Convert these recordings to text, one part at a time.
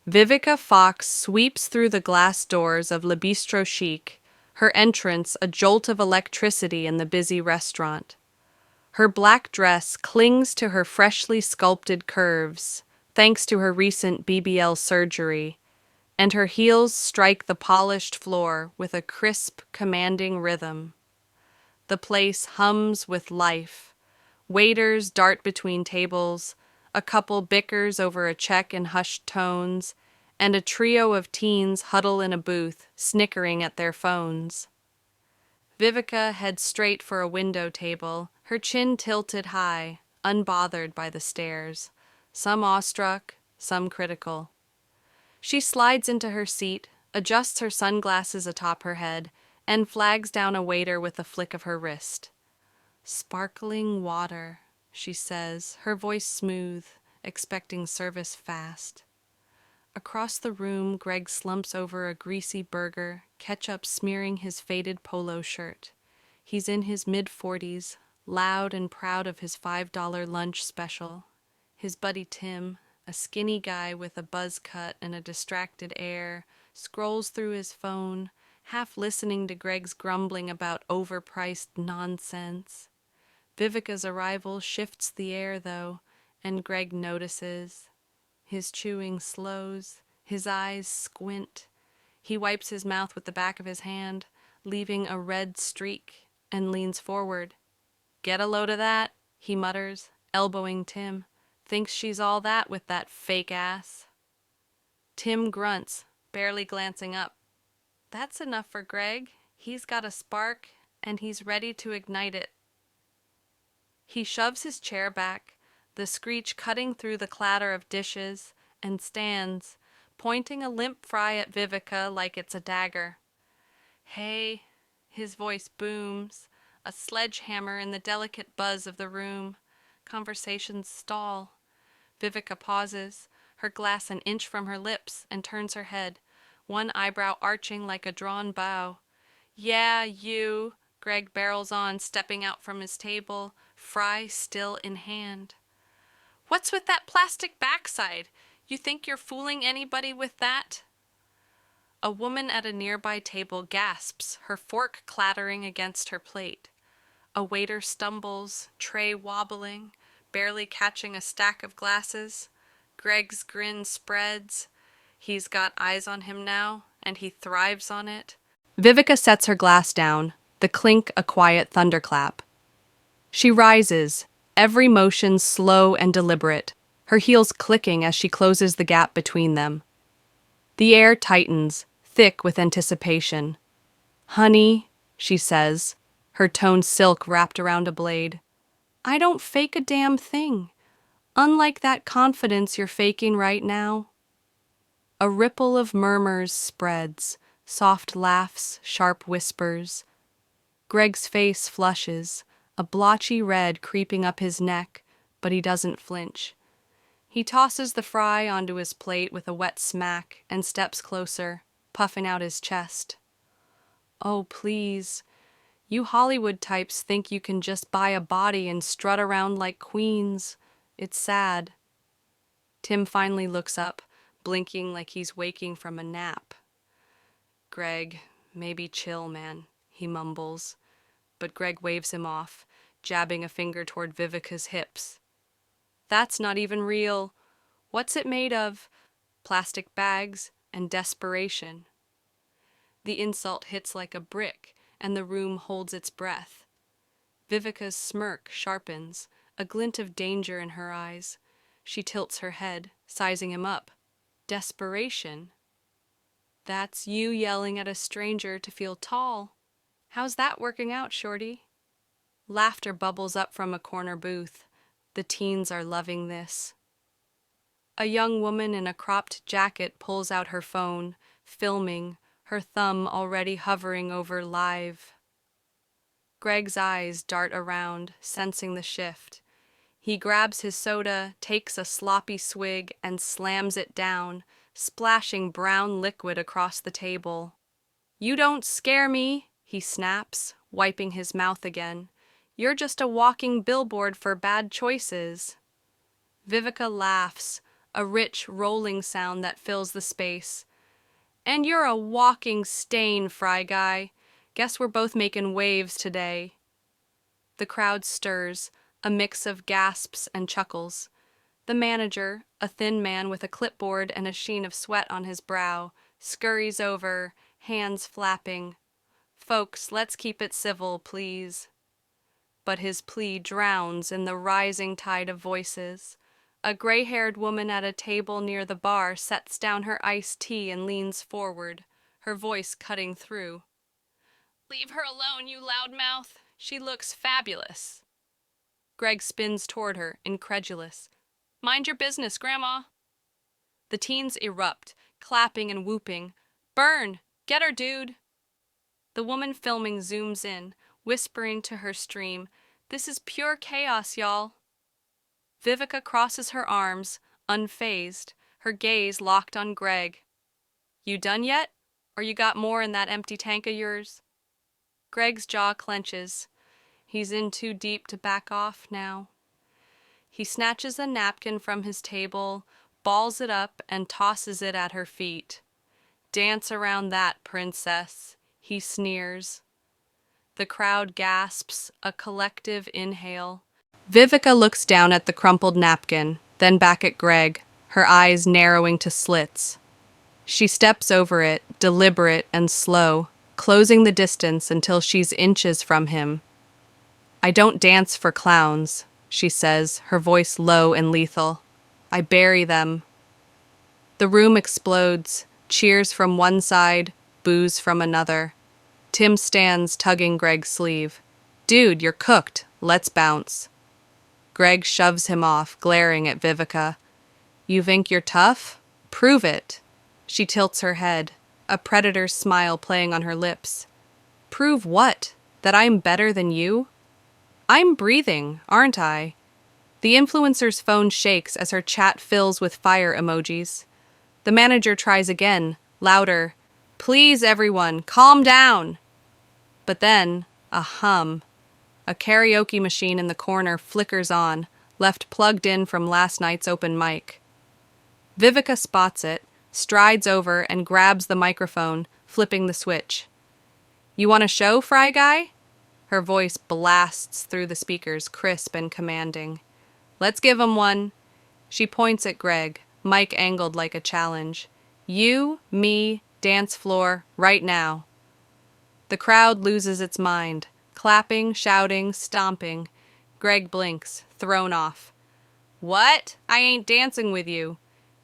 Vivica Fox sweeps through the glass doors of Le Bistro Chic, her entrance a jolt of electricity in the busy restaurant. Her black dress clings to her freshly sculpted curves, thanks to her recent BBL surgery, and her heels strike the polished floor with a crisp, commanding rhythm. The place hums with life. Waiters dart between tables, a couple bickers over a check in hushed tones, and a trio of teens huddle in a booth, snickering at their phones. Vivica heads straight for a window table, her chin tilted high, unbothered by the stares, some awestruck, some critical. She slides into her seat, adjusts her sunglasses atop her head, and flags down a waiter with a flick of her wrist. "Sparkling water," she says, her voice smooth, expecting service fast. Across the room, Greg slumps over a greasy burger, ketchup smearing his faded polo shirt. He's in his mid-40s, loud and proud of his $5 lunch special. His buddy Tim, a skinny guy with a buzz cut and a distracted air, scrolls through his phone, half listening to Greg's grumbling about overpriced nonsense. Vivica's arrival shifts the air, though, and Greg notices. His chewing slows, his eyes squint. He wipes his mouth with the back of his hand, leaving a red streak, and leans forward. "Get a load of that," he mutters, elbowing Tim. "Thinks she's all that with that fake ass." Tim grunts, barely glancing up. That's enough for Greg. He's got a spark, and he's ready to ignite it. He shoves his chair back, the screech cutting through the clatter of dishes, and stands, pointing a limp fry at Vivica like it's a dagger. "Hey," his voice booms, a sledgehammer in the delicate buzz of the room. Conversations stall. Vivica pauses, her glass an inch from her lips, and turns her head, one eyebrow arching like a drawn bow. "Yeah, you," Greg barrels on, stepping out from his table, fry still in hand. "What's with that plastic backside? You think you're fooling anybody with that?" A woman at a nearby table gasps, her fork clattering against her plate. A waiter stumbles, tray wobbling, barely catching a stack of glasses. Greg's grin spreads. He's got eyes on him now, and he thrives on it. Vivica sets her glass down, the clink a quiet thunderclap. She rises, every motion slow and deliberate, her heels clicking as she closes the gap between them. The air tightens, thick with anticipation. "Honey," she says, her tone silk wrapped around a blade, "I don't fake a damn thing. Unlike that confidence you're faking right now." A ripple of murmurs spreads, soft laughs, sharp whispers. Greg's face flushes, a blotchy red creeping up his neck, but he doesn't flinch. He tosses the fry onto his plate with a wet smack and steps closer, puffing out his chest. "Oh, please. You Hollywood types think you can just buy a body and strut around like queens. It's sad." Tim finally looks up, blinking like he's waking from a nap. "Greg, maybe chill, man," he mumbles. But Greg waves him off, jabbing a finger toward Vivica's hips. "That's not even real. What's it made of? Plastic bags and desperation." The insult hits like a brick, and the room holds its breath. Vivica's smirk sharpens, a glint of danger in her eyes. She tilts her head, sizing him up. "Desperation? That's you yelling at a stranger to feel tall. How's that working out, shorty?" Laughter bubbles up from a corner booth. The teens are loving this. A young woman in a cropped jacket pulls out her phone, filming, her thumb already hovering over live. Greg's eyes dart around, sensing the shift. He grabs his soda, takes a sloppy swig, and slams it down, splashing brown liquid across the table. "You don't scare me," he snaps, wiping his mouth again. "You're just a walking billboard for bad choices." Vivica laughs, a rich, rolling sound that fills the space. And you're a walking stain, Fry Guy. Guess we're both making waves today. The crowd stirs, a mix of gasps and chuckles. The manager, a thin man with a clipboard and a sheen of sweat on his brow, scurries over, hands flapping. Folks, let's keep it civil, please. But his plea drowns in the rising tide of voices. A gray-haired woman at a table near the bar sets down her iced tea and leans forward, her voice cutting through. "Leave her alone, you loudmouth. She looks fabulous." Greg spins toward her, incredulous. "Mind your business, Grandma." The teens erupt, clapping and whooping. "Burn! Get her, dude!" The woman filming zooms in, whispering to her stream, "This is pure chaos, y'all." Vivica crosses her arms, unfazed, her gaze locked on Greg. "You done yet? Or you got more in that empty tank of yours?" Greg's jaw clenches. He's in too deep to back off now. He snatches a napkin from his table, balls it up, and tosses it at her feet. "Dance around that, princess," he sneers. The crowd gasps, a collective inhale. Vivica looks down at the crumpled napkin, then back at Greg, her eyes narrowing to slits. She steps over it, deliberate and slow, closing the distance until she's inches from him. "I don't dance for clowns," she says, her voice low and lethal. "I bury them." The room explodes, cheers from one side, boos from another. Tim stands, tugging Greg's sleeve. "Dude, you're cooked. Let's bounce." Greg shoves him off, glaring at Vivica. "You think you're tough? Prove it." She tilts her head, a predator's smile playing on her lips. "Prove what? That I'm better than you? I'm breathing, aren't I?" The influencer's phone shakes as her chat fills with fire emojis. The manager tries again, louder. "Please, everyone, calm down." But then, a hum. A karaoke machine in the corner flickers on, left plugged in from last night's open mic. Vivica spots it, strides over, and grabs the microphone, flipping the switch. "You want a show, Fry Guy?" Her voice blasts through the speakers, crisp and commanding. "Let's give 'em one." She points at Greg, mic angled like a challenge. "You, me, dance floor, right now." The crowd loses its mind, clapping, shouting, stomping. Greg blinks, thrown off. "What? I ain't dancing with you."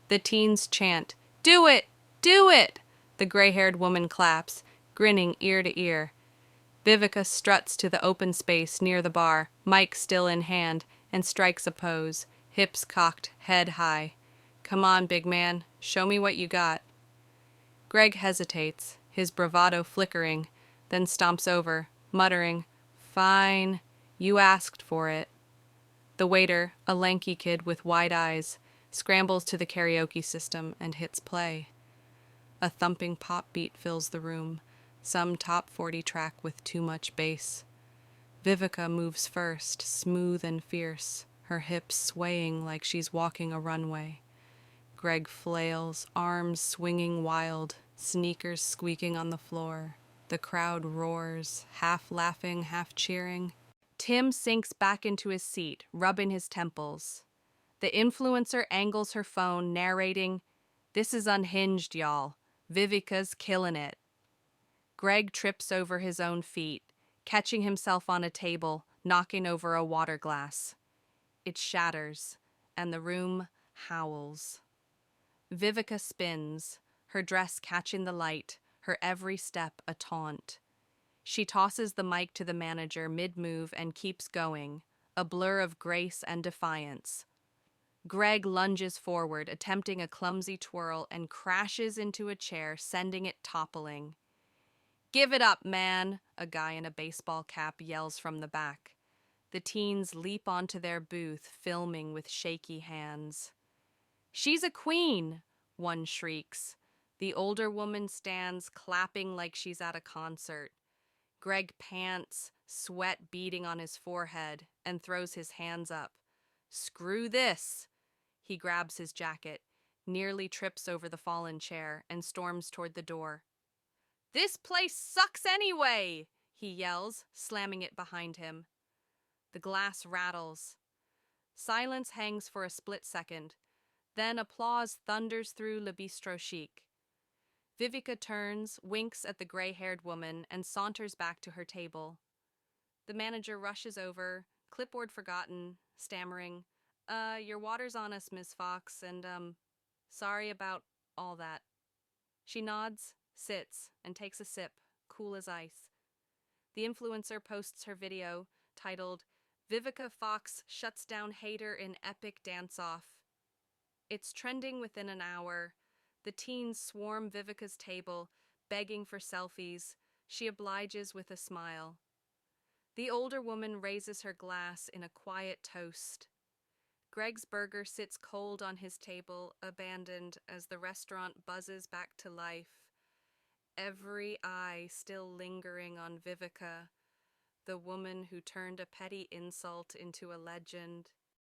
The teens chant, "Do it! Do it!" The gray-haired woman claps, grinning ear to ear. Vivica struts to the open space near the bar, mic still in hand, and strikes a pose, hips cocked, head high. "Come on, big man, show me what you got." Greg hesitates, his bravado flickering, then stomps over, muttering, "Fine, you asked for it." The waiter, a lanky kid with wide eyes, scrambles to the karaoke system and hits play. A thumping pop beat fills the room, some top 40 track with too much bass. Vivica moves first, smooth and fierce, her hips swaying like she's walking a runway. Greg flails, arms swinging wild, sneakers squeaking on the floor. The crowd roars, half laughing, half cheering. Tim sinks back into his seat, rubbing his temples. The influencer angles her phone, narrating, "This is unhinged, y'all. Vivica's killing it." Greg trips over his own feet, catching himself on a table, knocking over a water glass. It shatters, and the room howls. Vivica spins, her dress catching the light, her every step a taunt. She tosses the mic to the manager mid-move and keeps going, a blur of grace and defiance. Greg lunges forward, attempting a clumsy twirl, and crashes into a chair, sending it toppling. "Give it up, man," a guy in a baseball cap yells from the back. The teens leap onto their booth, filming with shaky hands. "She's a queen," one shrieks. The older woman stands, clapping like she's at a concert. Greg pants, sweat beading on his forehead, and throws his hands up. "Screw this." He grabs his jacket, nearly trips over the fallen chair, and storms toward the door. "This place sucks anyway!" he yells, slamming it behind him. The glass rattles. Silence hangs for a split second. Then applause thunders through Le Bistro Chic. Vivica turns, winks at the gray-haired woman, and saunters back to her table. The manager rushes over, clipboard forgotten, stammering, your water's on us, Miss Fox, and, sorry about all that." She nods, sits, and takes a sip, cool as ice. The influencer posts her video, titled, "Vivica Fox Shuts Down Hater in Epic Dance-Off." It's trending within an hour. The teens swarm Vivica's table, begging for selfies. She obliges with a smile. The older woman raises her glass in a quiet toast. Greg's burger sits cold on his table, abandoned as the restaurant buzzes back to life. Every eye still lingering on Vivica, the woman who turned a petty insult into a legend.